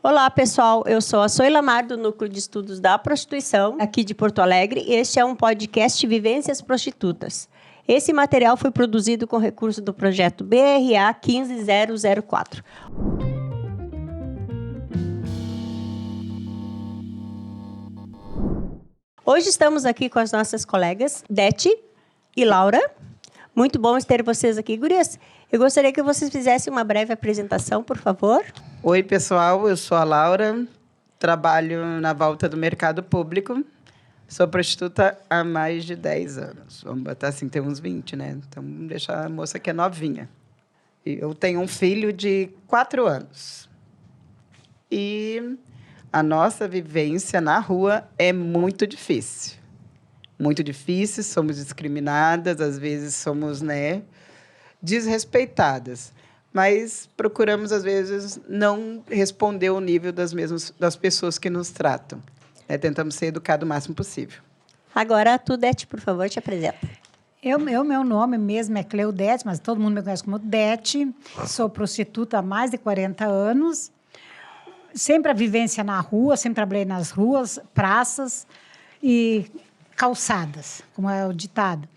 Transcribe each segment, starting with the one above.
Olá, pessoal. Eu sou a Soila Mar, do Núcleo de Estudos da Prostituição, aqui de Porto Alegre. E este é um podcast Vivências Prostitutas. Esse material foi produzido com recurso do projeto BRA 15004. Hoje estamos aqui com as nossas colegas Dete e Laura. Muito bom ter vocês aqui, gurias. Eu gostaria que vocês fizessem uma breve apresentação, por favor. Oi, pessoal. Eu sou a Laura, trabalho na volta do mercado público. Sou prostituta há mais de 10 anos. Vamos botar assim, tem uns 20, né? Então, vamos deixar a moça que é novinha. Eu tenho um filho de 4 anos. E a nossa vivência na rua é muito difícil. Muito difícil, somos discriminadas, às vezes somos, desrespeitadas. Mas procuramos, às vezes, não responder o nível das pessoas que nos tratam. Tentamos ser educados o máximo possível. Agora, tu, Dete, por favor, te apresenta. Meu nome mesmo é Cleudete, mas todo mundo me conhece como Dete. Sou prostituta há mais de 40 anos. Sempre a vivência na rua, sempre trabalhei nas ruas, praças e calçadas, como é o ditado.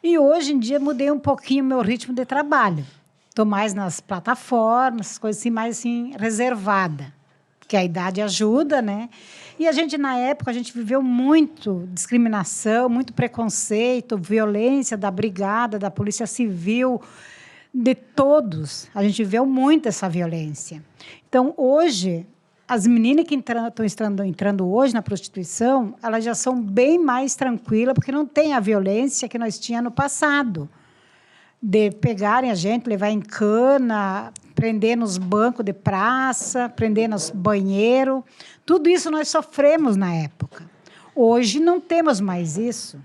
E hoje em dia mudei um pouquinho o meu ritmo de trabalho. Estou mais nas plataformas, coisas assim, mais assim, reservada, porque a idade ajuda, né? E a gente, na época, a gente viveu muito discriminação, muito preconceito, violência da brigada, da polícia civil, de todos. A gente viveu muito essa violência. Então, hoje, as meninas que estão entrando hoje na prostituição, elas já são bem mais tranquilas, porque não tem a violência que nós tínhamos no passado, de pegarem a gente, levar em cana, prender nos bancos de praça, prender nos banheiros. Tudo isso nós sofremos na época. Hoje não temos mais isso.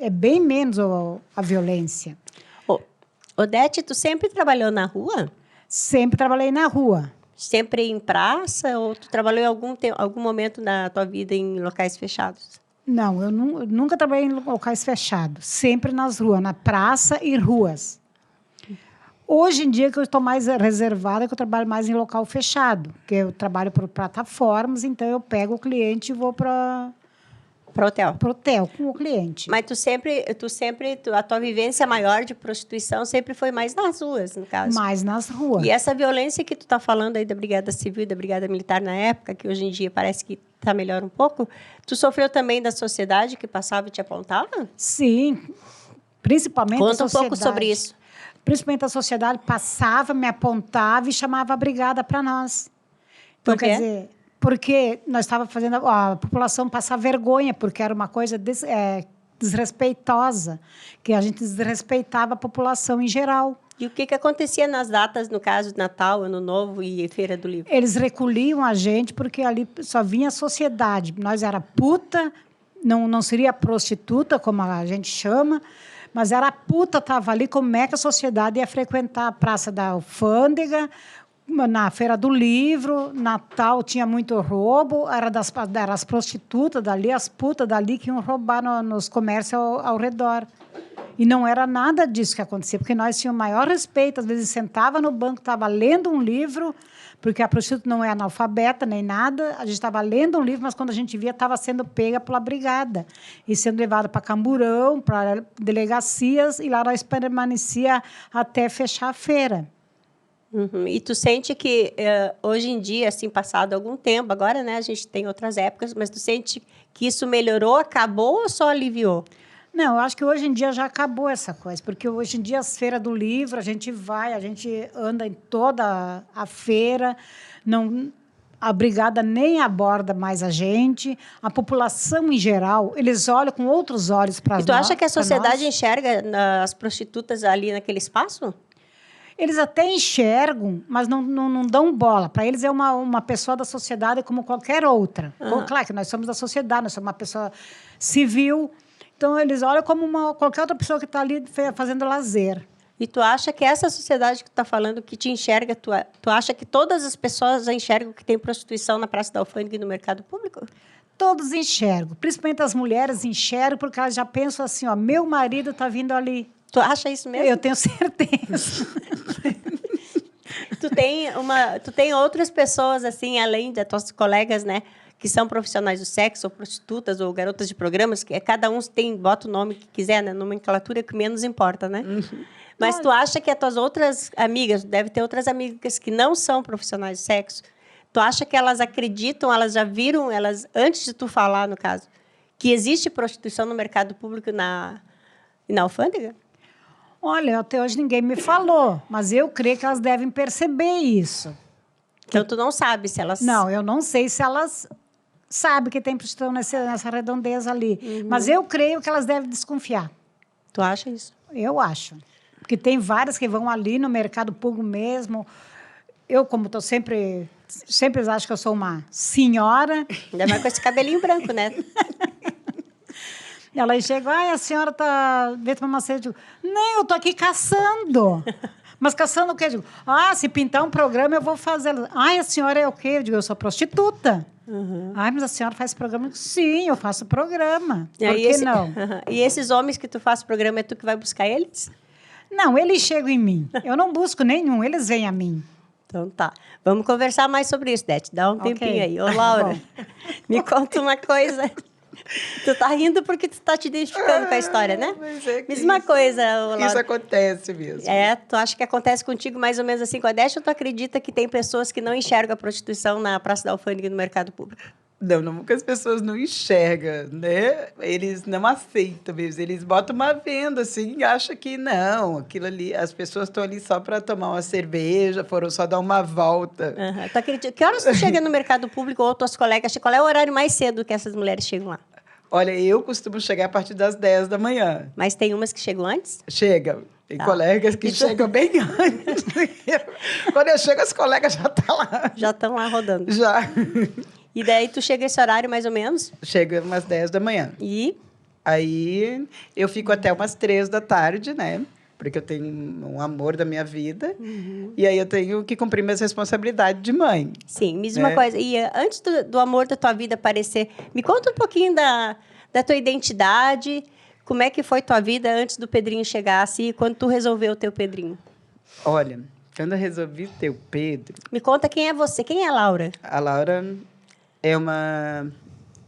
É bem menos a violência. Odete, tu sempre trabalhou na rua? Sempre trabalhei na rua. Sempre em praça ou tu trabalhou em algum momento da tua vida em locais fechados? Não, eu nunca trabalhei em locais fechados. Sempre nas ruas, na praça e ruas. Hoje em dia que eu estou mais reservada, que eu trabalho mais em local fechado, que eu trabalho por plataformas, então eu pego o cliente e vou para o hotel com o cliente. Mas a tua vivência maior de prostituição sempre foi mais nas ruas, no caso. Mais nas ruas. E essa violência que tu está falando aí da Brigada Civil e da Brigada Militar na época, que hoje em dia parece que está melhor um pouco, tu sofreu também da sociedade que passava e te apontava? Sim, principalmente Conta um pouco sobre isso. Principalmente a sociedade passava, me apontava e chamava a brigada para nós. Então, Por quê? quer dizer, porque nós estávamos fazendo a população passar vergonha, porque era uma coisa desrespeitosa, que a gente desrespeitava a população em geral. E o que acontecia nas datas, no caso de Natal, Ano Novo e Feira do Livro? Eles recolhiam a gente porque ali só vinha a sociedade. Nós era puta, não seria prostituta, como a gente chama, mas era puta, estava ali, como é que a sociedade ia frequentar a Praça da Alfândega, na Feira do Livro, Natal tinha muito roubo, eram as prostitutas dali, as putas dali que iam roubar nos comércios ao redor. E não era nada disso que acontecia, porque nós tínhamos o maior respeito. Às vezes sentava no banco, estava lendo um livro, porque a prostituta não é analfabeta nem nada, a gente estava lendo um livro, mas quando a gente via, estava sendo pega pela brigada e sendo levada para Camburão, para delegacias, e lá nós permanecia até fechar a feira. Uhum. E tu sente que hoje em dia, assim, passado algum tempo, agora, né, a gente tem outras épocas, mas tu sente que isso melhorou, acabou ou só aliviou? Não, eu acho que hoje em dia já acabou essa coisa, porque hoje em dia as feiras do livro, a gente anda em toda a feira, a brigada nem aborda mais a gente, a população em geral, eles olham com outros olhos para nós. E tu acha que a sociedade enxerga as prostitutas ali naquele espaço? Eles até enxergam, mas não dão bola. Para eles é uma pessoa da sociedade como qualquer outra. Uhum. Claro que nós somos da sociedade, nós somos uma pessoa civil. Então, eles olham como qualquer outra pessoa que está ali fazendo lazer. E tu acha que essa sociedade que tu está falando, que te enxerga, tu acha que todas as pessoas enxergam que tem prostituição na Praça da Alfândega e no mercado público? Todos enxergam. Principalmente as mulheres enxergam, porque elas já pensam assim, meu marido está vindo ali. Tu acha isso mesmo? Eu tenho certeza. tu tem outras pessoas, assim, além das tuas colegas, né? Que são profissionais do sexo, ou prostitutas, ou garotas de programas, que cada um bota o nome que quiser, né? Nomenclatura que menos importa, né? Mas tu acha que as tuas outras amigas, deve ter outras amigas que não são profissionais de sexo, tu acha que elas acreditam, elas já viram, elas antes de tu falar, no caso, que existe prostituição no mercado público na alfândega? Olha, até hoje ninguém me falou, mas eu creio que elas devem perceber isso. Então, tu não sabe se elas... Não, eu não sei se elas sabem que tem prostituição nessa redondeza ali. Mas eu creio que elas devem desconfiar. Tu acha isso? Eu acho. Porque tem várias que vão ali no mercado público mesmo. Eu, como estou sempre acho que eu sou uma senhora. Ainda mais com esse cabelinho branco, né? Ela chega, a senhora está vendo para uma sede? Nem, eu estou aqui caçando. Mas caçando o quê? Eu digo, se pintar um programa, eu vou fazer. A senhora é o quê? Eu digo, eu sou prostituta. Mas a senhora faz programa? Eu digo, sim, eu faço programa. Por que não? E esses homens que tu faz programa, é tu que vai buscar eles? Não, eles chegam em mim. Eu não busco nenhum, eles vêm a mim. Então tá. Vamos conversar mais sobre isso, Dete. Dá um tempinho aí. Ô, Laura, me conta uma coisa. Tu tá rindo porque tu tá te identificando com a história, né? Mas é que Mesma coisa, Laura. Isso acontece mesmo. Tu acha que acontece contigo mais ou menos assim com a Dete, ou tu acredita que tem pessoas que não enxergam a prostituição na Praça da Alfândega e no mercado público? Não, porque as pessoas não enxergam, né? Eles não aceitam mesmo. Eles botam uma venda, assim, e acham que não. Aquilo ali, as pessoas estão ali só para tomar uma cerveja, foram só dar uma volta. Tu acredita? Que horas tu chega no mercado público ou tuas colegas? Qual é o horário mais cedo que essas mulheres chegam lá? Olha, eu costumo chegar a partir das 10 da manhã. Mas tem umas que chegam antes? Chegam. Tem colegas que chegam bem antes. Quando eu chego, as colegas já estão lá. Já estão lá rodando. Já. E daí tu chega esse horário mais ou menos? Chega umas 10 da manhã. E? Aí eu fico até umas 3 da tarde, né? Porque eu tenho um amor da minha vida. E aí eu tenho que cumprir minhas responsabilidades de mãe. Sim, me diz uma coisa. E antes do amor da tua vida aparecer, me conta um pouquinho da tua identidade. Como é que foi tua vida antes do Pedrinho chegar assim, e quando tu resolveu ter o Pedrinho? Olha, quando eu resolvi ter o Pedro... Me conta quem é você. Quem é a Laura? A Laura é uma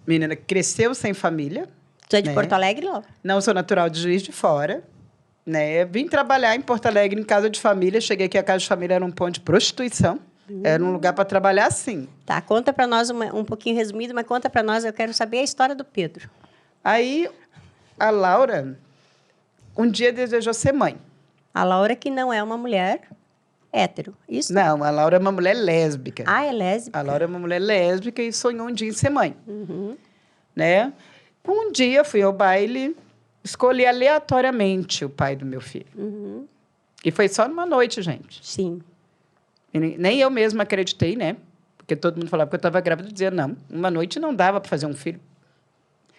menina que cresceu sem família. Tu é de Porto Alegre, Laura? Não, sou natural de Juiz de Fora. Né? Vim trabalhar em Porto Alegre, em casa de família. Cheguei aqui, a casa de família era um ponto de prostituição. Era um lugar para trabalhar, sim. Tá, conta para nós um pouquinho resumido, mas conta para nós, eu quero saber a história do Pedro. Aí, a Laura, um dia desejou ser mãe. A Laura que não é uma mulher hétero, isso? Não, a Laura é uma mulher lésbica. Ah, é lésbica? A Laura é uma mulher lésbica e sonhou um dia em ser mãe. Né? Um dia, fui ao baile, escolhi aleatoriamente o pai do meu filho. E foi só numa noite, gente. Sim. E nem eu mesma acreditei, né? Porque todo mundo falava que eu estava grávida e dizia, não, uma noite não dava para fazer um filho.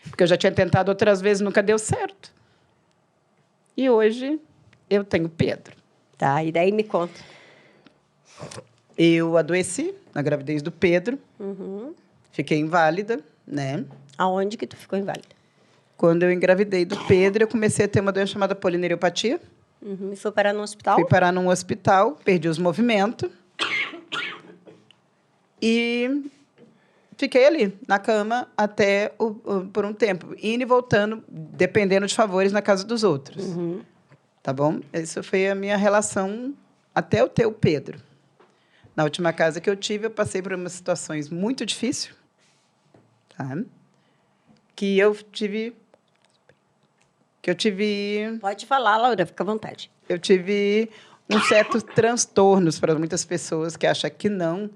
Porque eu já tinha tentado outras vezes, nunca deu certo. E hoje eu tenho Pedro. Tá, e daí me conta. Eu adoeci na gravidez do Pedro. Fiquei inválida, né? Aonde que tu ficou inválida? Quando eu engravidei do Pedro, eu comecei a ter uma doença chamada polineuropatia. E foi parar no hospital? Fui parar num hospital, perdi os movimentos. E fiquei ali, na cama, até por um tempo. Indo e voltando, dependendo de favores, na casa dos outros. Tá bom? Essa foi a minha relação até eu ter o Pedro. Na última casa que eu tive, eu passei por umas situações muito difíceis. Tá? Que eu tive... Pode falar, Laura, fica à vontade. Eu tive uns certos transtornos para muitas pessoas que acham que não.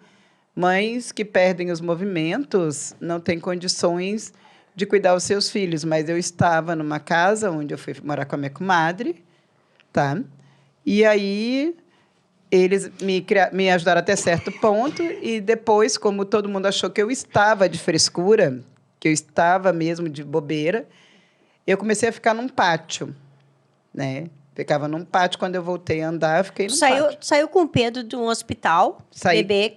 Mães que perdem os movimentos não têm condições de cuidar dos seus filhos. Mas eu estava numa casa onde eu fui morar com a minha comadre, tá? E aí eles me ajudaram até certo ponto. E depois, como todo mundo achou que eu estava de frescura, que eu estava mesmo de bobeira, eu comecei a ficar num pátio, né? Ficava num pátio. Quando eu voltei a andar, eu fiquei num pátio. Saiu com o Pedro de um hospital, bebê,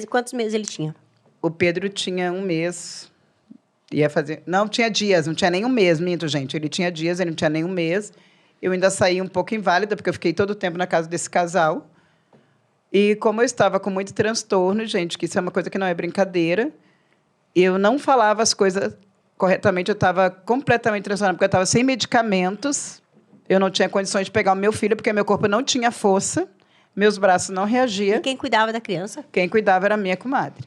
quantos meses ele tinha? O Pedro tinha 1 mês. Ia fazer... Não, tinha dias, não tinha nem 1 mês, minto, gente. Ele tinha dias, ele não tinha nem 1 mês. Eu ainda saí um pouco inválida, porque eu fiquei todo o tempo na casa desse casal. E como eu estava com muito transtorno, gente, que isso é uma coisa que não é brincadeira, eu não falava as coisas corretamente, eu estava completamente transtornada, porque eu estava sem medicamentos, eu não tinha condições de pegar o meu filho, porque meu corpo não tinha força, meus braços não E reagiam. quem cuidava da criança? Quem cuidava era a minha comadre.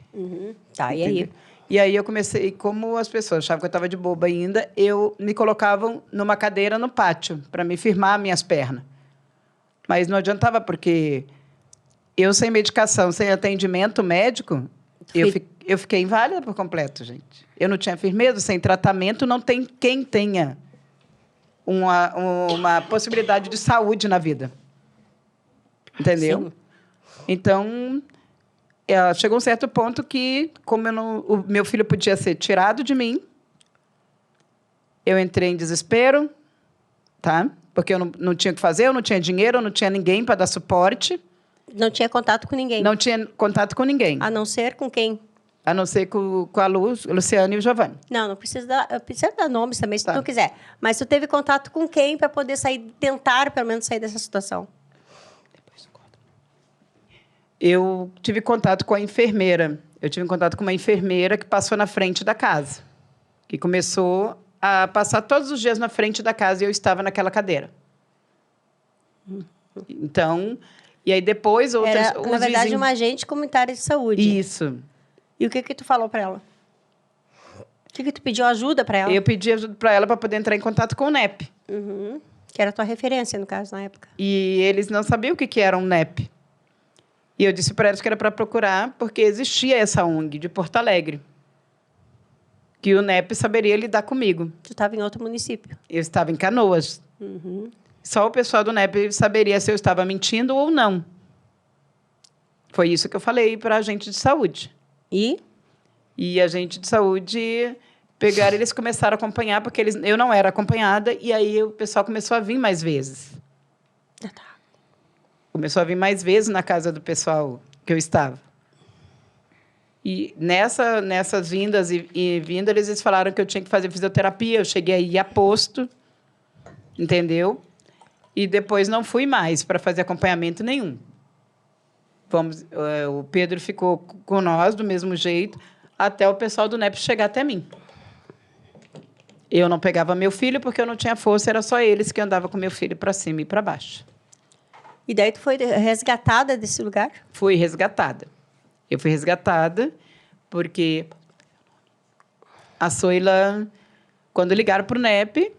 Tá, e aí? Entendeu? E aí eu comecei, como as pessoas achavam que eu estava de boba ainda, eu me colocavam numa cadeira no pátio para me firmar minhas pernas. Mas não adiantava, porque eu sem medicação, sem atendimento médico, eu fiquei inválida por completo, gente. Eu não tinha firmeza, sem tratamento, não tem quem tenha uma possibilidade de saúde na vida. Entendeu? Sim. Então, chegou um certo ponto que, como o meu filho podia ser tirado de mim, eu entrei em desespero, tá? Porque eu não tinha o que fazer, eu não tinha dinheiro, eu não tinha ninguém para dar suporte. Não tinha contato com ninguém? Não tinha contato com ninguém. A não ser com quem? A não ser com a Luz, o Luciano e o Giovanni. Não precisa dar nomes também, se Tá. tu quiser. Mas tu teve contato com quem para poder tentar, pelo menos, sair dessa situação? Eu tive contato com a enfermeira. Eu tive contato com uma enfermeira que passou na frente da casa. Que começou a passar todos os dias na frente da casa e eu estava naquela cadeira. Então, e aí depois outras... Era, na verdade, uma agente comunitária de saúde. Isso. E o que tu falou para ela? O que tu pediu ajuda para ela? Eu pedi ajuda para ela para poder entrar em contato com o NEP. Que era a tua referência, no caso, na época. E eles não sabiam o que era um NEP. E eu disse para eles que era para procurar, porque existia essa ONG de Porto Alegre, que o NEP saberia lidar comigo. Tu estava em outro município. Eu estava em Canoas. Só o pessoal do NEP saberia se eu estava mentindo ou não. Foi isso que eu falei para a agente de saúde. E? E a agente de saúde pegaram, eles começaram a acompanhar, porque eu não era acompanhada, e aí o pessoal começou a vir mais vezes. Ah, tá. Começou a vir mais vezes na casa do pessoal que eu estava. E nessas vindas e vindas, eles falaram que eu tinha que fazer fisioterapia. Eu cheguei a ir a posto, entendeu? E depois não fui mais para fazer acompanhamento nenhum. O Pedro ficou com nós do mesmo jeito, até o pessoal do NEP chegar até mim. Eu não pegava meu filho porque eu não tinha força, era só eles que andavam com meu filho para cima e para baixo. E daí tu foi resgatada desse lugar? Fui resgatada. Eu fui resgatada porque a Soila, quando ligaram para o NEP...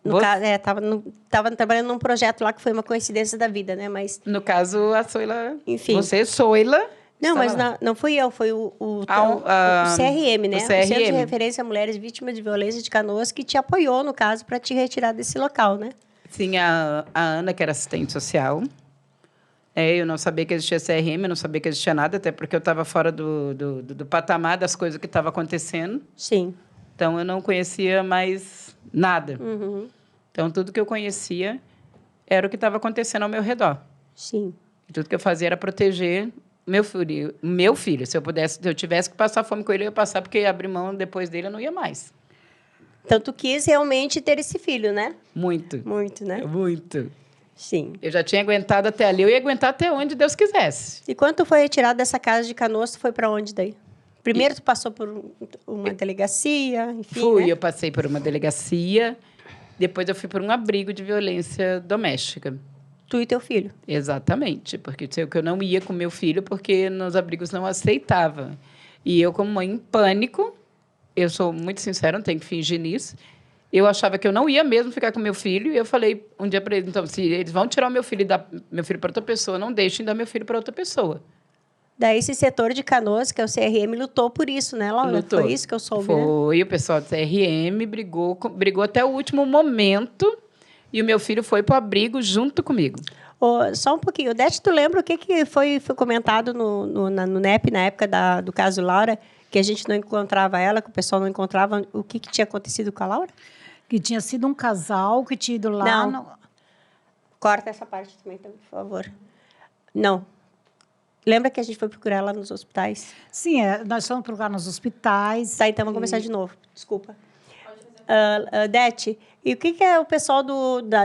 No caso, estava trabalhando num projeto lá que foi uma coincidência da vida, né? Mas, no caso, a Soila... Enfim. Você, Soila... não, mas lá. não fui eu, foi o CRM, né? O CRM. O Centro de Referência a Mulheres Vítimas de Violência de Canoas, que te apoiou, no caso, para te retirar desse local, né? Sim, a Ana, que era assistente social. Eu não sabia que existia CRM, eu não sabia que existia nada, até porque eu estava fora do patamar das coisas que estavam acontecendo. Sim. Então, eu não conhecia mais nada. Então, tudo que eu conhecia era o que estava acontecendo ao meu redor. Sim. E tudo que eu fazia era proteger meu filho. Se eu tivesse que passar fome com ele, eu ia passar, porque abrir mão depois dele, eu não ia mais. Então, tu quis realmente ter esse filho, né? Muito. Muito, né? Muito. Sim. Eu já tinha aguentado até ali, eu ia aguentar até onde Deus quisesse. E quando tu foi retirado dessa casa de Canoas, tu foi para onde daí? Primeiro, tu passou por uma delegacia, enfim, Fui, né? eu passei por uma delegacia, depois eu fui por um abrigo de violência doméstica. Tu e teu filho. Exatamente, porque sei que eu não ia com meu filho, porque nos abrigos não aceitava. E eu, como mãe em pânico, eu sou muito sincera, não tenho que fingir nisso, eu achava que eu não ia mesmo ficar com meu filho, e eu falei um dia para eles, então, se eles vão tirar o meu filho e dar meu filho para outra pessoa, não deixem dar meu filho para outra pessoa. Daí, esse setor de Canoas, que é o CRM, lutou por isso, né, Laura? Lutou. Foi isso que eu soube, né? Foi, o pessoal do CRM brigou até o último momento, e o meu filho foi para o abrigo junto comigo. Só um pouquinho. Odete, tu lembra o que foi comentado no NEP, na época do caso Laura, que a gente não encontrava ela, que o pessoal não encontrava? O que tinha acontecido com a Laura? Que tinha sido um casal que tinha ido lá... Não. Corta essa parte também, então, por favor. Não. Lembra que a gente foi procurar ela nos hospitais? Sim, nós fomos procurar nos hospitais. Tá, então vamos começar de novo. Desculpa. Dete, e o que o pessoal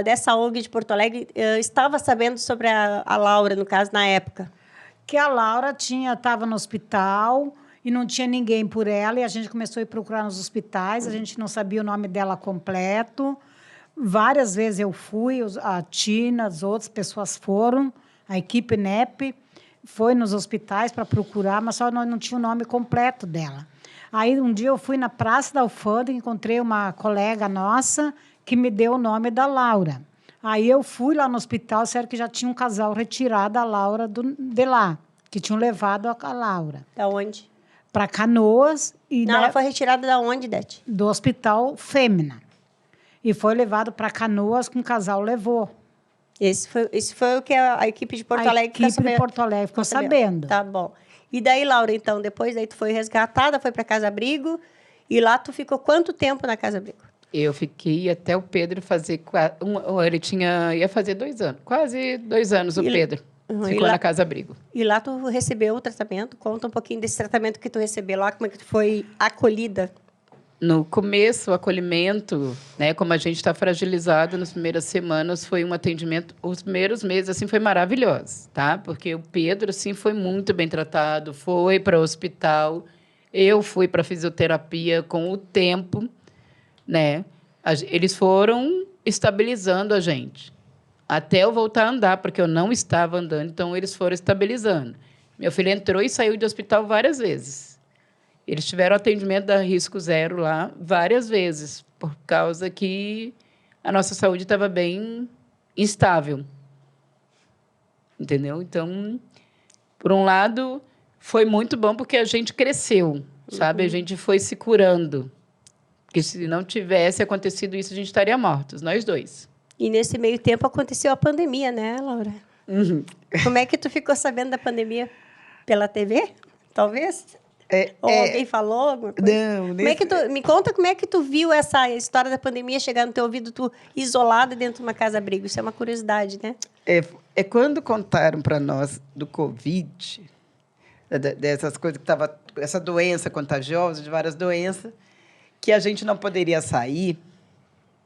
dessa ONG de Porto Alegre estava sabendo sobre a Laura, no caso, na época? Que a Laura estava no hospital e não tinha ninguém por ela, e a gente começou a ir procurar nos hospitais, a gente não sabia o nome dela completo. Várias vezes eu fui, a Tina, as outras pessoas foram, a equipe NEP foi nos hospitais para procurar, mas só não tinha o nome completo dela. Aí, um dia, eu fui na Praça da Alfândega, encontrei uma colega nossa que me deu o nome da Laura. Aí, eu fui lá no hospital, disseram que já tinha um casal retirado a Laura de lá, que tinham levado a Laura. Da onde? Para Canoas. Não, ela foi retirada da onde, Dete? Do Hospital Fêmea. E foi levado para Canoas, que um casal levou. Esse foi o que a equipe de Porto Alegre ficou sabendo. A equipe de Porto Alegre ficou sabendo. Tá bom. E daí, Laura, então, depois daí tu foi resgatada, foi para Casa Abrigo, e lá tu ficou quanto tempo na Casa Abrigo? Eu fiquei até o Pedro fazer... ia fazer 2 anos. Quase 2 anos o Pedro. Ficou na Casa Abrigo. E lá tu recebeu o tratamento? Conta um pouquinho desse tratamento que tu recebeu lá, como é que tu foi acolhida? No começo, o acolhimento, né, como a gente está fragilizado nas primeiras semanas, foi um atendimento, os primeiros meses, assim, foi maravilhoso, tá? Porque o Pedro, assim, foi muito bem tratado, foi para o hospital, eu fui para fisioterapia com o tempo, né? Eles foram estabilizando a gente, até eu voltar a andar, porque eu não estava andando, então eles foram estabilizando. Meu filho entrou e saiu do hospital várias vezes. Eles tiveram atendimento da Risco Zero lá várias vezes, por causa que a nossa saúde estava bem instável. Entendeu? Então, por um lado, foi muito bom porque a gente cresceu, sabe? A gente foi se curando. Porque se não tivesse acontecido isso, a gente estaria mortos, nós dois. E nesse meio tempo aconteceu a pandemia, né, Laura? Uhum. Como é que tu ficou sabendo da pandemia? Pela TV? Talvez? Ou alguém falou alguma coisa? Não, me conta como é que tu viu essa história da pandemia chegar no teu ouvido, tu isolada dentro de uma casa-abrigo. Isso é uma curiosidade, né? É quando contaram para nós do Covid, dessas coisas que estava essa doença contagiosa, de várias doenças, que a gente não poderia sair,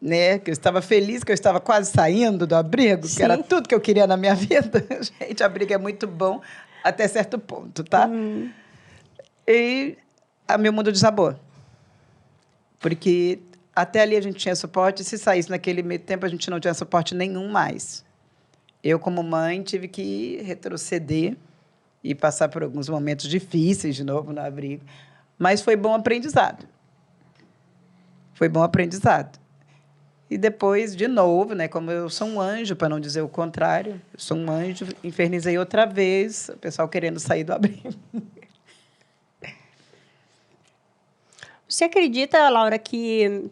né? Que eu estava feliz, que eu estava quase saindo do abrigo, Sim. que era tudo que eu queria na minha vida. Gente, abrigo é muito bom até certo ponto, tá? E meu mundo desabou. Porque até ali a gente tinha suporte, e se saísse naquele meio tempo, a gente não tinha suporte nenhum mais. Eu, como mãe, tive que retroceder e passar por alguns momentos difíceis de novo no abrigo. Mas foi bom aprendizado. Foi bom aprendizado. E depois, de novo, né, como eu sou um anjo, para não dizer o contrário, eu sou um anjo, infernizei outra vez, o pessoal querendo sair do abrigo. Você acredita, Laura, que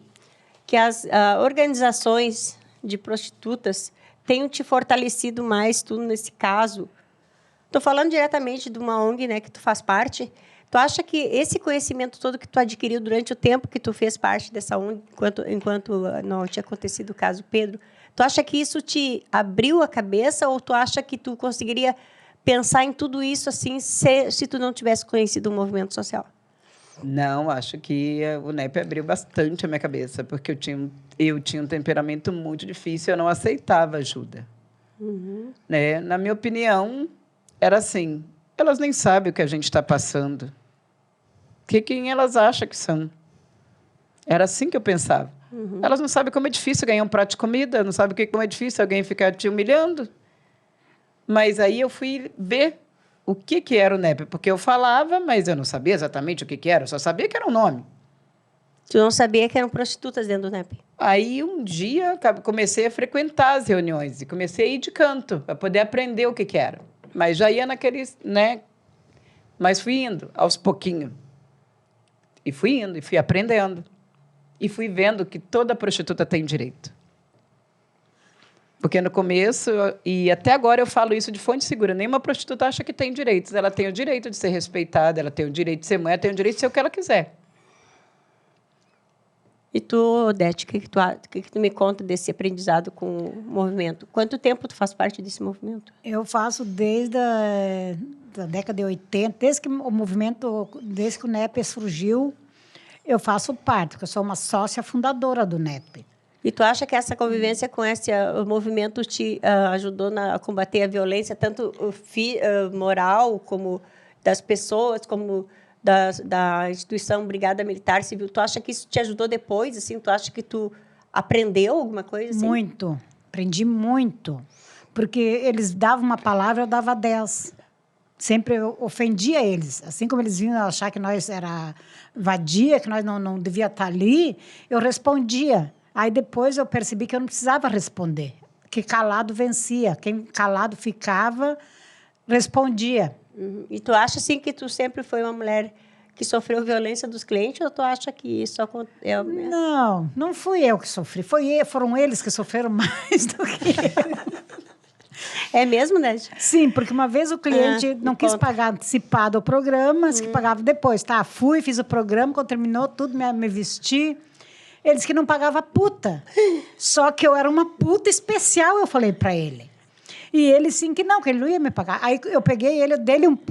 as organizações de prostitutas tenham te fortalecido mais, tu, nesse caso? Estou falando diretamente de uma ONG, né, que tu faz parte. Tu acha que esse conhecimento todo que tu adquiriu durante o tempo que tu fez parte dessa ONG, enquanto não tinha acontecido o caso Pedro, tu acha que isso te abriu a cabeça ou tu acha que tu conseguiria pensar em tudo isso assim se tu não tivesse conhecido o movimento social? Não, acho que o NEP abriu bastante a minha cabeça, porque eu tinha um temperamento muito difícil, eu não aceitava ajuda. Né? Na minha opinião, era assim, elas nem sabem o que a gente está passando. Quem elas acham que são? Era assim que eu pensava. Elas não sabem como é difícil ganhar um prato de comida, não sabem como é difícil alguém ficar te humilhando. Mas aí eu fui ver o que era o NEP, porque eu falava, mas eu não sabia exatamente o que era, eu só sabia que era um nome. Tu não sabia que eram prostitutas dentro do NEP? Aí, um dia, comecei a frequentar as reuniões e comecei a ir de canto, para poder aprender o que era. Mas já ia naqueles, né? Mas fui indo, aos pouquinhos. E fui indo, e fui aprendendo. E fui vendo que toda prostituta tem direito. Porque no começo, e até agora eu falo isso de fonte segura, nenhuma prostituta acha que tem direitos. Ela tem o direito de ser respeitada, ela tem o direito de ser mãe, ela tem o direito de ser o que ela quiser. E tu, Odete, o que tu me conta desse aprendizado com o movimento? Quanto tempo tu faz parte desse movimento? Eu faço desde a década de 80, desde que o movimento, desde que o NEP surgiu, Eu faço parte, porque eu sou uma sócia fundadora do NEP. E tu acha que essa convivência com esse o movimento te ajudou a combater a violência, tanto moral, como das pessoas, como da instituição Brigada Militar Civil? Tu acha que isso te ajudou depois? Assim, tu acha que tu aprendeu alguma coisa? Assim? Muito. Aprendi muito. Porque eles davam uma palavra, eu dava 10. Sempre eu ofendia eles. Assim como eles vinham achar que nós era vadia, que nós não devia estar ali, eu respondia. Aí depois eu percebi que eu não precisava responder, que calado vencia. Quem calado ficava, respondia. Uhum. E tu acha, assim, que tu sempre foi uma mulher que sofreu violência dos clientes, ou tu acha que isso aconteceu? Não fui eu que sofri. Foram eles que sofreram mais do que eu. É mesmo, né? Sim, porque uma vez o cliente não quis pagar antecipado o programa, disse que pagava depois. Tá, fui, fiz o programa, quando terminou tudo, me vesti. Eles que não pagavam puta. Só que eu era uma puta especial, eu falei para ele. E ele, sim, que ele não ia me pagar. Aí eu peguei ele,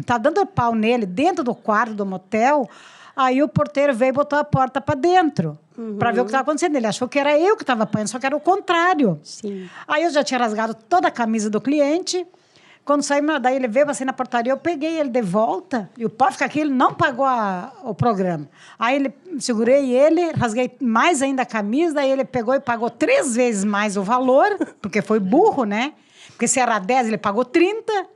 tá dando pau nele, dentro do quarto do motel. Aí o porteiro veio e botou a porta para dentro, para ver o que estava acontecendo. Ele achou que era eu que estava apanhando, só que era o contrário. Sim. Aí eu já tinha rasgado toda a camisa do cliente. Quando saímos, daí ele veio, passei na portaria, eu peguei ele de volta. E o pode ficar aqui, ele não pagou o programa. Aí segurei ele, rasguei mais ainda a camisa, daí ele pegou e pagou 3 vezes mais o valor, porque foi burro, né? Porque se era 10, ele pagou 30.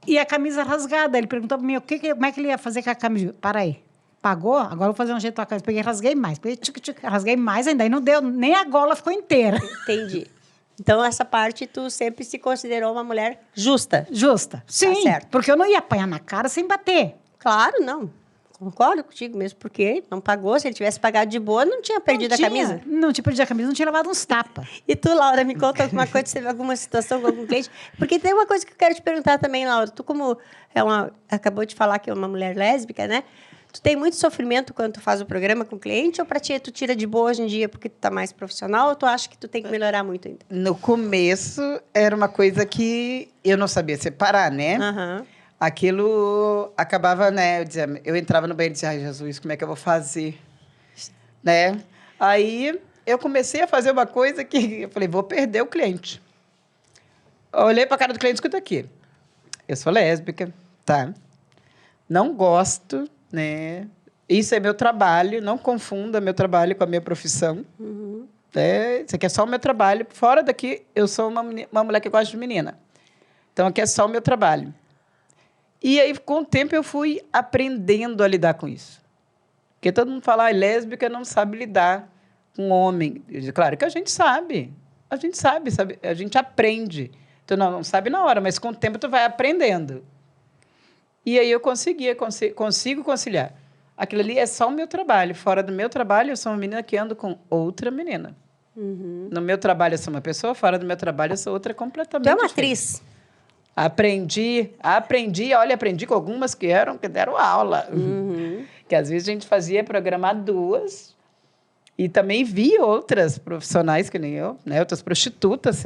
E a camisa rasgada. Ele perguntou para mim como é que ele ia fazer com a camisa. Para aí. Pagou? Agora eu vou fazer um jeito com a camisa. Peguei e rasguei mais. Rasguei mais ainda. Aí não deu, nem a gola ficou inteira. Entendi. Então, essa parte, tu sempre se considerou uma mulher justa. Justa. Sim, certo. porque eu não ia apanhar na cara sem bater. Claro, não. Concordo contigo mesmo, porque não pagou. Se ele tivesse pagado de boa, não tinha perdido a camisa. Não tinha perdido a camisa, não tinha levado uns tapas. E tu, Laura, me conta alguma coisa, se teve alguma situação com algum cliente? Porque tem uma coisa que eu quero te perguntar também, Laura. Tu, como acabou de falar que é uma mulher lésbica, né? Tu tem muito sofrimento quando tu faz o programa com o cliente, ou pra ti tu tira de boa hoje em dia porque tu tá mais profissional, ou tu acha que tu tem que melhorar muito ainda? No começo, era uma coisa que eu não sabia separar, né? Aham. Aquilo acabava, né? Eu entrava no banheiro e dizia, ai, Jesus, como é que eu vou fazer? Né? Aí, eu comecei a fazer uma coisa que eu falei, vou perder o cliente. Eu olhei para a cara do cliente, escuta aqui. Eu sou lésbica, tá? Não gosto, né? Isso é meu trabalho, não confunda meu trabalho com a minha profissão. Uhum. Isso aqui é só o meu trabalho. Fora daqui, eu sou uma mulher que gosta de menina. Então, aqui é só o meu trabalho. E aí, com o tempo, eu fui aprendendo a lidar com isso. Porque todo mundo fala, lésbica não sabe lidar com homem. Claro que a gente sabe. A gente sabe, a gente aprende. Tu não sabe na hora, mas com o tempo tu vai aprendendo. E aí eu consigo conciliar. Aquilo ali é só o meu trabalho. Fora do meu trabalho, eu sou uma menina que ando com outra menina. Uhum. No meu trabalho, eu sou uma pessoa. Fora do meu trabalho, eu sou outra completamente Tu é uma diferente. atriz. Aprendi com algumas que deram aula. Uhum. Que às vezes a gente fazia programar 2 e também vi outras profissionais que nem eu, né, outras prostitutas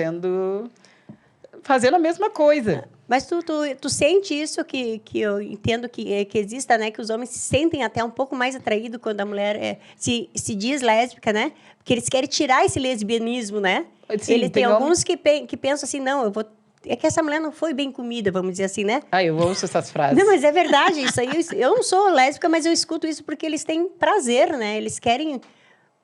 fazendo a mesma coisa. Mas tu sente isso que eu entendo que exista, né? Que os homens se sentem até um pouco mais atraídos quando a mulher se diz lésbica, né? Porque eles querem tirar esse lesbianismo, né? Sim, Ele tem alguns que pensam assim, não, eu vou... É que essa mulher não foi bem comida, vamos dizer assim, né? Eu ouço essas frases. Não, mas é verdade isso aí. Eu não sou lésbica, mas eu escuto isso porque eles têm prazer, né? Eles querem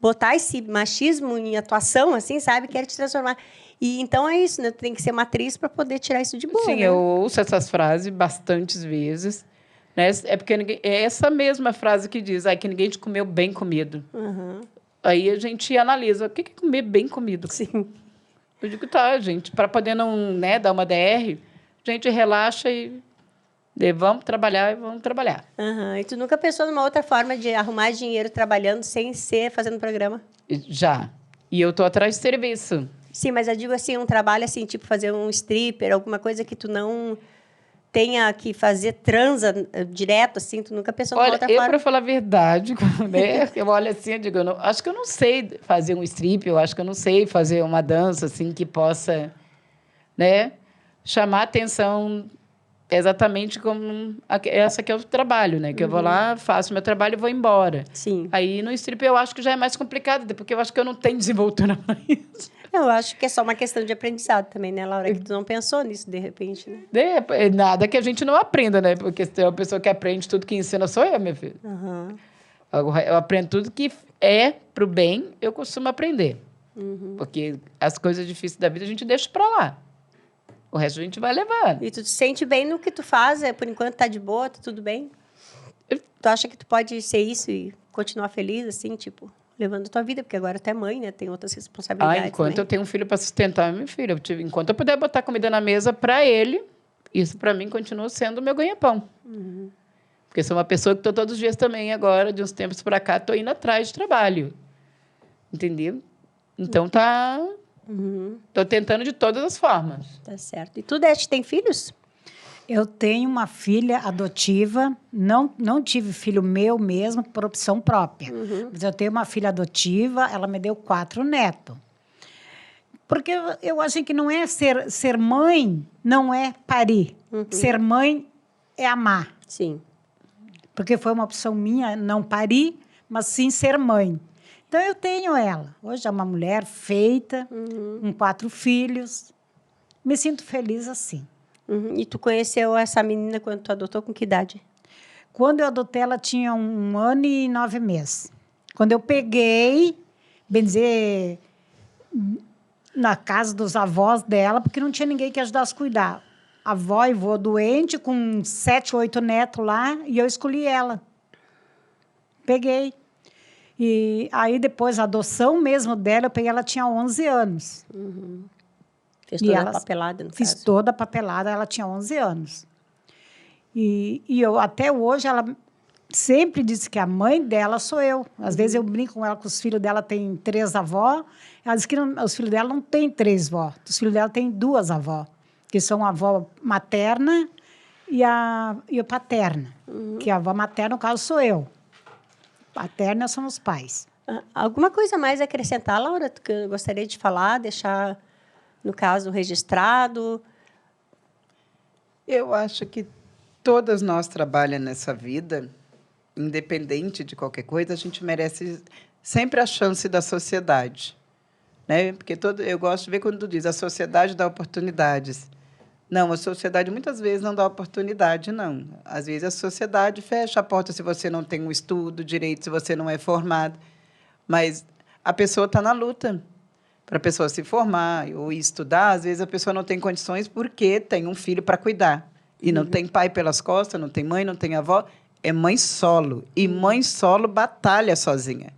botar esse machismo em atuação, assim, sabe? Querem te transformar. E então é isso, né? Tu tem que ser uma atriz para poder tirar isso de boa. Sim, né? eu ouço essas frases bastantes vezes. Né? É porque é essa mesma frase que diz que ninguém te comeu bem comido. Uhum. Aí a gente analisa, o que é comer bem comido? Sim. Eu digo, tá, gente, para poder não, né, dar uma DR, a gente relaxa e vamos trabalhar. Uhum. E tu nunca pensou numa outra forma de arrumar dinheiro trabalhando sem ser fazendo programa? Já. E eu tô atrás de serviço. Sim, mas eu digo assim, um trabalho assim, tipo fazer um stripper, alguma coisa que tu não tenha que fazer transa direto, assim, tu nunca pensou numa outra forma? Para falar a verdade, né, eu olho assim, eu digo, acho que eu não sei fazer um strip, eu acho que eu não sei fazer uma dança assim que possa, né, chamar a atenção exatamente como essa que é o trabalho, né? Que eu vou lá, faço meu trabalho e vou embora. Sim. Aí no strip eu acho que já é mais complicado, porque eu acho que eu não tenho desenvoltura para isso. Eu acho que é só uma questão de aprendizado também, né, Laura? Que tu não pensou nisso de repente, né? É nada que a gente não aprenda, né? Porque se tem uma pessoa que aprende tudo que ensina, sou eu, minha filha. Aham. Eu aprendo tudo que é pro bem, eu costumo aprender. Porque as coisas difíceis da vida a gente deixa para lá. O resto a gente vai levando. E tu te sente bem no que tu faz? Por enquanto tá de boa, tá tudo bem? Tu acha que tu pode ser isso e continuar feliz, assim, tipo, levando a tua vida? Porque agora tu é mãe, né? Tem outras responsabilidades. Enquanto né? eu tenho um filho para sustentar, meu filho, enquanto eu puder botar comida na mesa para ele, isso para mim continua sendo o meu ganha-pão. Porque sou uma pessoa que estou todos os dias também agora, de uns tempos para cá, estou indo atrás de trabalho. Entendeu? Então estou tentando de todas as formas. Tá certo. E tu, Dete, tem filhos? Eu tenho uma filha adotiva, não tive filho meu mesmo por opção própria. Mas eu tenho uma filha adotiva, ela me deu 4 netos. Porque eu acho que não é ser mãe, não é parir. Ser mãe é amar. Sim. Porque foi uma opção minha não parir, mas sim ser mãe. Então, eu tenho ela. Hoje é uma mulher feita, com 4 filhos. Me sinto feliz assim. E tu conheceu essa menina quando tu adotou, com que idade? Quando eu adotei, ela tinha 1 ano e 9 meses. Quando eu peguei, bem dizer, na casa dos avós dela, porque não tinha ninguém que ajudasse a cuidar. A avó e vô doente, com 7, 8 netos lá, e eu escolhi ela. Peguei. E aí, depois, a adoção mesmo dela, eu peguei, ela tinha 11 anos. Fez E toda ela- a papelada, no Fiz caso. toda a papelada, ela tinha 11 anos. E eu, até hoje, ela sempre disse que a mãe dela sou eu. Às vezes eu brinco com ela que os filhos dela têm 3 avós. Ela diz que os filhos dela não têm 3 avós. Os filhos dela têm 2 avós, que são a avó materna e a paterna. Que a avó materna, no caso, sou eu. Paterna são os pais. Alguma coisa mais a acrescentar, Laura, que eu gostaria de falar, deixar, no caso, registrado? Eu acho que todas nós trabalhamos nessa vida, independente de qualquer coisa, a gente merece sempre a chance da sociedade, né? Porque eu gosto de ver quando tu diz a sociedade dá oportunidades. Não, a sociedade muitas vezes não dá oportunidade, não. Às vezes a sociedade fecha a porta se você não tem um estudo direito, se você não é formado. Mas a pessoa está na luta para a pessoa se formar ou estudar. Às vezes a pessoa não tem condições porque tem um filho para cuidar. E não tem pai pelas costas, não tem mãe, não tem avó. É mãe solo. E mãe solo batalha sozinha.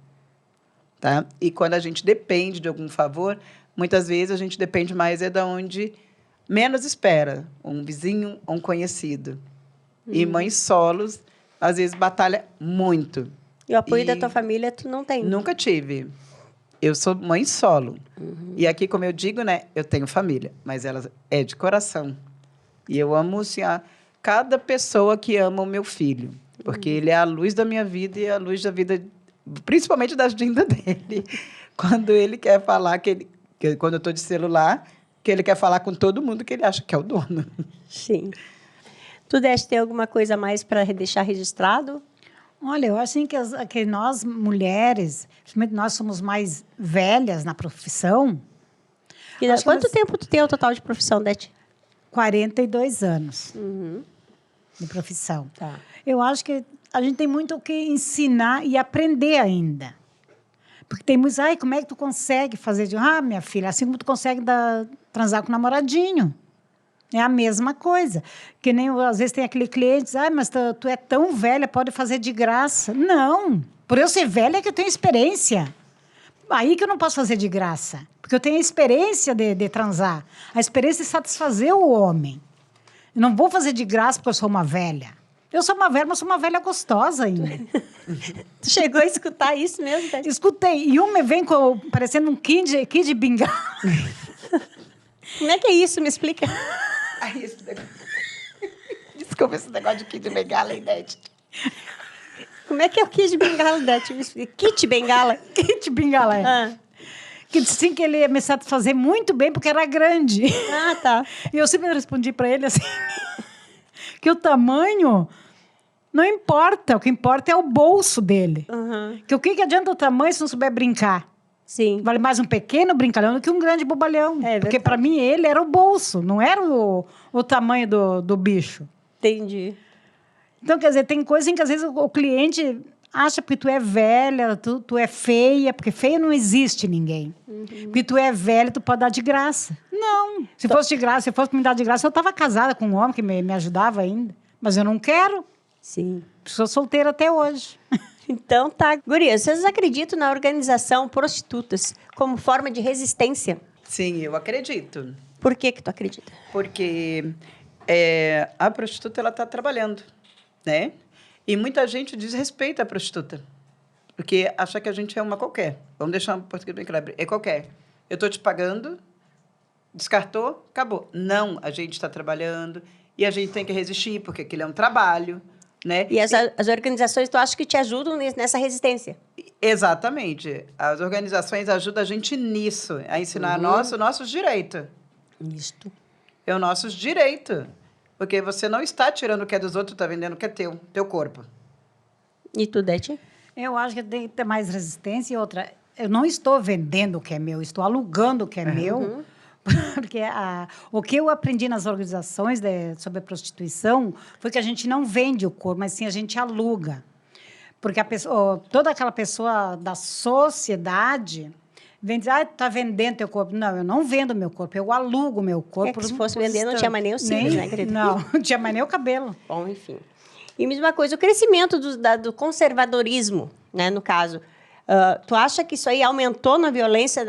Tá? E quando a gente depende de algum favor, muitas vezes a gente depende mais de onde menos espera. Um vizinho, um conhecido. E mães solos, às vezes, batalha muito. E o apoio da tua família tu não tem? Nunca tive. Eu sou mãe solo. E aqui, como eu digo, né, eu tenho família, mas ela é de coração. E eu amo assim, cada pessoa que ama o meu filho, porque ele é a luz da minha vida e a luz da vida, principalmente da agenda dele. Quando ele quer falar, quando eu estou de celular, que ele quer falar com todo mundo que ele acha que é o dono. Sim. Tu Deste, tem alguma coisa a mais para deixar registrado? Olha, eu acho que nós, mulheres, principalmente nós somos mais velhas na profissão, Acho que Quanto nós- tempo tu tem o total de profissão, Dete? 42 anos de profissão. Tá. Eu acho que a gente tem muito o que ensinar e aprender ainda. Porque tem muitos, como é que tu consegue fazer? Minha filha, assim como tu consegue transar com o namoradinho. É a mesma coisa. Que nem, às vezes, tem aquele cliente, diz, mas tu é tão velha, pode fazer de graça. Não. Por eu ser velha é que eu tenho experiência. Aí que eu não posso fazer de graça. Porque eu tenho a experiência de transar. A experiência de satisfazer o homem. Eu não vou fazer de graça porque eu sou uma velha. Eu sou uma velha, mas sou uma velha gostosa ainda. Tu chegou a escutar isso mesmo, Dete? Escutei. E uma vem parecendo um kid bengala. Como é que é isso? Me explica. Ai, esse negócio... Desculpa esse negócio de Kid Bengala, hein, Dete? Como é que é o Kid Bengala, Dete? Me explica. Kit Bengala? Kid bengala, é. Ah, Que disse sim que ele ia me satisfazer muito bem porque era grande. tá. E eu sempre respondi para ele assim... que o tamanho não importa. O que importa é o bolso dele. Uhum. Que o que adianta o tamanho se não souber brincar? Sim. Vale mais um pequeno brincalhão do que um grande bobalhão. É porque, verdade. para mim, ele era o bolso, não era o tamanho do bicho. Entendi. Então, quer dizer, tem coisa em que, às vezes, o cliente acha porque tu é velha, tu é feia, porque feia não existe ninguém. Porque tu é velha, tu pode dar de graça. Não. Se fosse de graça, se fosse me dar de graça, eu estava casada com um homem que me ajudava ainda. Mas eu não quero. Sim. Sou solteira até hoje. Então, tá. Gurias, vocês acreditam na organização prostitutas como forma de resistência? Sim, eu acredito. Por que tu acredita? Porque a prostituta, ela está trabalhando, né? E muita gente desrespeita a prostituta. Porque acha que a gente é uma qualquer. Vamos deixar um português bem claro. É qualquer. Eu estou te pagando, descartou, acabou. Não, a gente está trabalhando e a gente tem que resistir, porque aquilo é um trabalho, né? E as organizações, tu acha que te ajudam nessa resistência? Exatamente. As organizações ajudam a gente nisso, a ensinar nossos direitos. Isto. É o nosso direito. Porque você não está tirando o que é dos outros, está vendendo o que é teu corpo. E tu, Dete? Eu acho que tem que ter mais resistência. E outra, eu não estou vendendo o que é meu, estou alugando o que é meu. Porque o que eu aprendi nas organizações sobre a prostituição foi que a gente não vende o corpo, mas sim a gente aluga. Porque toda aquela pessoa da sociedade vem dizer, está vendendo teu corpo. Não, eu não vendo meu corpo, eu alugo meu corpo. Se fosse vender, não tinha mais nem os cílios, né, querida? Não, não tinha mais nem o cabelo. Bom, enfim. E mesma coisa, o crescimento do conservadorismo, né, no caso. Tu acha que isso aí aumentou na violência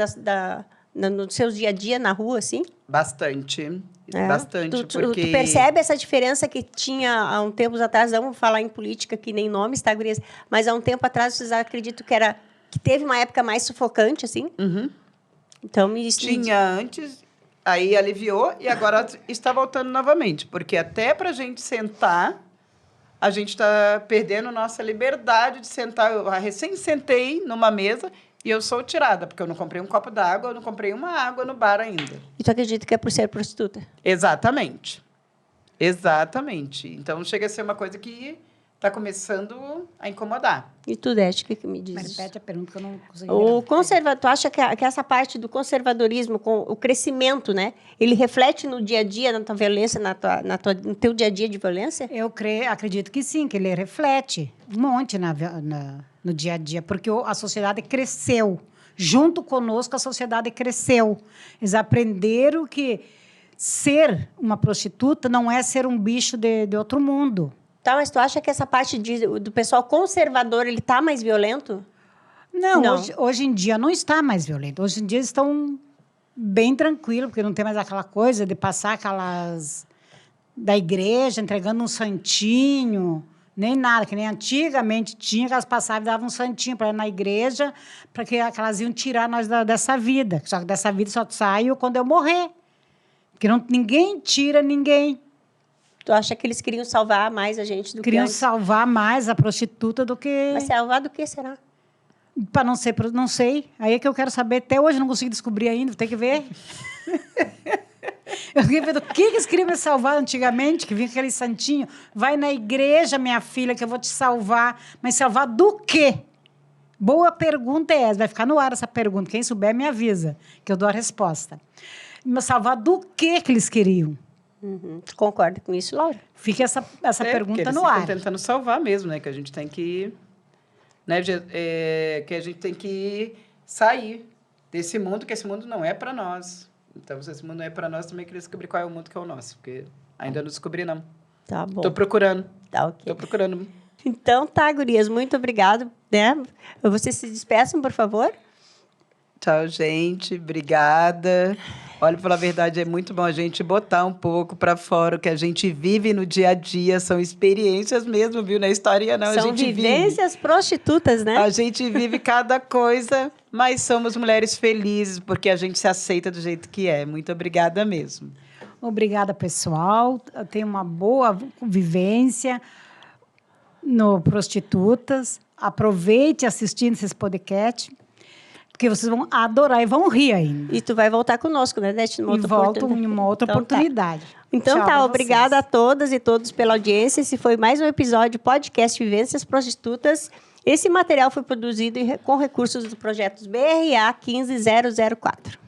no seu dia a dia, na rua, assim? Bastante. É. Bastante, porque... Tu percebe essa diferença que tinha há um tempo atrás, vamos falar em política, que nem nomes, tá, gurias? Mas há um tempo atrás, vocês acreditam que teve uma época mais sufocante, assim? Uhum. Então, Tinha antes, aí aliviou e agora está voltando novamente. Porque até para a gente sentar, a gente está perdendo nossa liberdade de sentar. Eu recém sentei numa mesa e eu sou tirada, porque eu não comprei um copo d'água, eu não comprei uma água no bar ainda. E tu acredita que é por ser prostituta? Exatamente. Exatamente. Então, chega a ser uma coisa que está começando a incomodar. E tu, Dete, o que me diz? Mas repete a pergunta que eu não consegui. Tu acha que essa parte do conservadorismo, com o crescimento, né? Ele reflete no dia a dia, na tua violência, no teu dia a dia de violência? Eu acredito que sim, que ele reflete um monte no dia a dia, porque a sociedade cresceu. Junto conosco, a sociedade cresceu. Eles aprenderam que ser uma prostituta não é ser um bicho de outro mundo. Tá, mas tu acha que essa parte do pessoal conservador, ele tá mais violento? Não. Hoje em dia não está mais violento. Hoje em dia estão bem tranquilos, porque não tem mais aquela coisa de passar aquelas... da igreja, entregando um santinho, nem nada, que nem antigamente tinha, que elas passavam e davam um santinho para ir na igreja, para que elas iam tirar nós dessa vida. Só que dessa vida só saio quando eu morrer. Porque ninguém tira ninguém. Tu acha que eles queriam salvar mais a gente do que Queriam antes? salvar mais a prostituta do que... Mas salvar do que será? Para não ser... Não sei. Aí é que eu quero saber. Até hoje eu não consegui descobrir ainda. Vou ter que ver. Eu queria ver do que eles queriam me salvar antigamente, que vinha aquele santinho. Vai na igreja, minha filha, que eu vou te salvar. Mas salvar do quê? Boa pergunta é essa. Vai ficar no ar essa pergunta. Quem souber, me avisa, que eu dou a resposta. Mas salvar do quê que eles queriam? Uhum. Tu concorda com isso, Laura? Fica essa pergunta eles no ficam ar. tentando salvar mesmo, né? Que a gente tem que... Né? Que a gente tem que sair desse mundo, que esse mundo não é para nós. Então, se esse mundo não é para nós, também queria descobrir qual é o mundo que é o nosso. Porque ainda não descobri, não. Tá bom. Estou procurando. Tá, ok. Estou procurando. Então, tá, gurias. Muito obrigado, né? Vocês se despeçam, por favor. Tchau, gente. Obrigada. Olha, pela verdade, é muito bom a gente botar um pouco para fora o que a gente vive no dia a dia. São experiências mesmo, viu? Não é história, não. São a gente vivências prostitutas, né? A gente vive cada coisa, mas somos mulheres felizes porque a gente se aceita do jeito que é. Muito obrigada mesmo. Obrigada, pessoal. Eu tenho uma boa vivência no Prostitutas. Aproveite assistindo esses podcasts. porque vocês vão adorar e vão rir ainda. E tu vai voltar conosco, né, Dete? E volto em uma outra oportunidade. Então Tchau tá, pra obrigada vocês. a todas e todos pela audiência. Esse foi mais um episódio Podcast Vivências Prostitutas. Esse material foi produzido com recursos do projeto BRA 15004.